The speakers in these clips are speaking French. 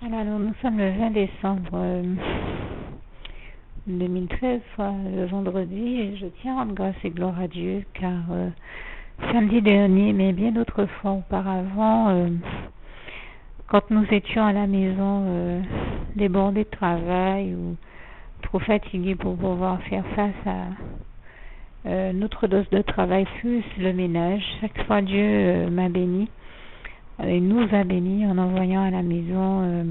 Alors, nous sommes le 20 décembre 2013, soit le vendredi, et je tiens à rendre grâce et gloire à Dieu, car samedi dernier, mais bien d'autres fois auparavant, quand nous étions à la maison, débordés de travail ou trop fatigués pour pouvoir faire face à notre dose de travail, plus le ménage, chaque fois Dieu m'a béni. Et nous a bénis en envoyant à la maison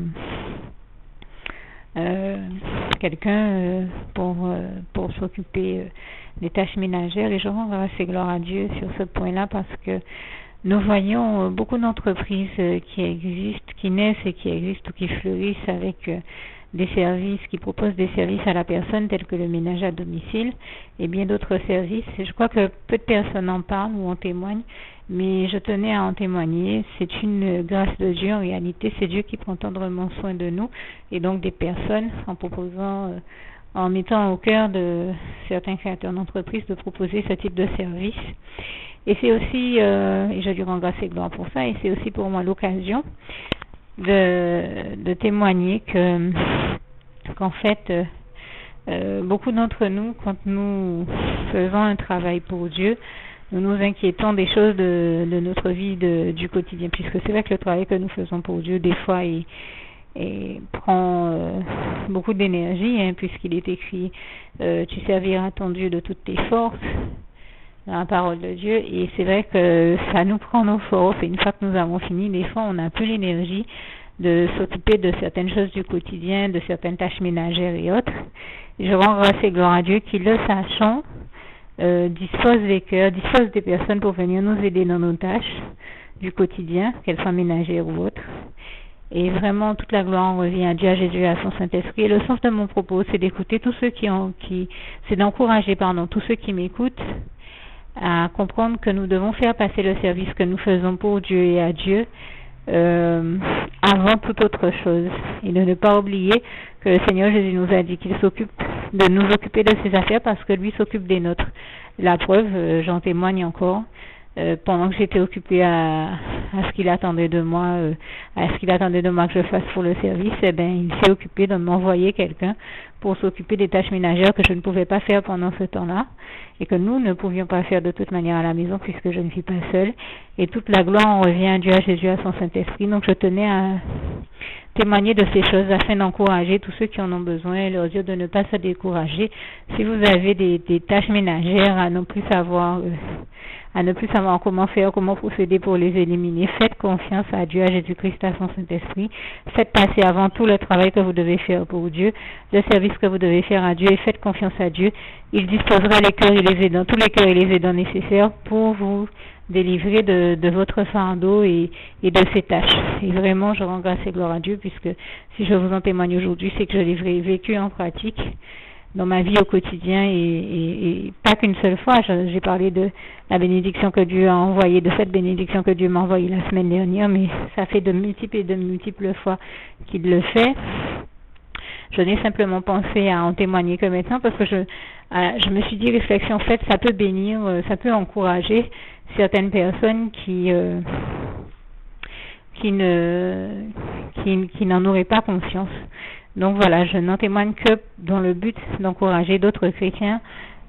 quelqu'un pour s'occuper des tâches ménagères. Et je rends grâce et gloire à Dieu sur ce point-là, parce que nous voyons beaucoup d'entreprises qui existent, qui naissent et qui existent ou qui fleurissent avec des services, qui proposent des services à la personne tels que le ménage à domicile et bien d'autres services. Et je crois que peu de personnes en parlent ou en témoignent, mais je tenais à en témoigner. C'est une grâce de Dieu. En réalité, c'est Dieu qui prend tendrement soin de nous et donc des personnes, en proposant, en mettant au cœur de certains créateurs d'entreprises de proposer ce type de service. Et c'est aussi, et je lui rends grâce et gloire pour ça, et c'est aussi pour moi l'occasion de témoigner qu'en fait, beaucoup d'entre nous, quand nous faisons un travail pour Dieu, nous nous inquiétons des choses de notre vie du quotidien, puisque c'est vrai que le travail que nous faisons pour Dieu, des fois, il prend beaucoup d'énergie, puisqu'il est écrit tu serviras ton Dieu de toutes tes forces, dans la parole de Dieu. Et c'est vrai que ça nous prend nos forces, et une fois que nous avons fini, des fois on n'a plus l'énergie de s'occuper de certaines choses du quotidien, de certaines tâches ménagères et autres. Et je rends grâce et gloire à Dieu qui, le sachant, dispose des cœurs, dispose des personnes pour venir nous aider dans nos tâches du quotidien, qu'elles soient ménagères ou autres. Et vraiment, toute la gloire revient à Dieu, à Jésus, à son Saint-Esprit. Et le sens de mon propos, c'est d'écouter tous ceux c'est d'encourager, tous ceux qui m'écoutent à comprendre que nous devons faire passer le service que nous faisons pour Dieu et à Dieu avant toute autre chose, et de ne pas oublier que le Seigneur Jésus nous a dit qu'il s'occupe de nous occuper de ses affaires parce que lui s'occupe des nôtres. La preuve, j'en témoigne encore, pendant que j'étais occupée à ce qu'il attendait de moi, que je fasse pour le service, il s'est occupé de m'envoyer quelqu'un pour s'occuper des tâches ménagères que je ne pouvais pas faire pendant ce temps-là, et que nous ne pouvions pas faire de toute manière à la maison puisque je ne suis pas seule. Et toute la gloire en revient à Dieu, à Jésus, à son Saint-Esprit. Donc je tenais à témoigner de ces choses afin d'encourager tous ceux qui en ont besoin et leur dire de ne pas se décourager. Si vous avez des tâches ménagères à ne plus savoir comment faire, comment procéder pour les éliminer, faites confiance à Dieu, à Jésus-Christ, à son Saint-Esprit. Faites passer avant tout le travail que vous devez faire pour Dieu, le service que vous devez faire à Dieu, et faites confiance à Dieu. Il disposera les cœurs et les aidants, tous les cœurs et les aidants nécessaires pour vous délivrer de votre fardeau et de ces tâches. Et vraiment, je rends grâce et gloire à Dieu, puisque si je vous en témoigne aujourd'hui, c'est que je l'ai vécu en pratique dans ma vie au quotidien, et pas qu'une seule fois. J'ai parlé de la bénédiction que Dieu a envoyée, de cette bénédiction que Dieu m'a envoyée la semaine dernière, mais ça fait de multiples fois qu'il le fait. Je n'ai simplement pensé à en témoigner que maintenant, parce que je me suis dit, réflexion faite, ça peut bénir, ça peut encourager certaines personnes qui n'en auraient pas conscience. Donc voilà, je n'en témoigne que dans le but d'encourager d'autres chrétiens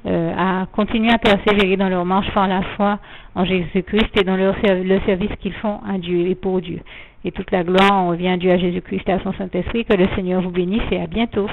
à continuer à persévérer dans leur marche par la foi en Jésus-Christ et dans le service qu'ils font à Dieu et pour Dieu. Et toute la gloire en revient à Dieu, à Jésus-Christ et à son Saint-Esprit. Que le Seigneur vous bénisse et à bientôt.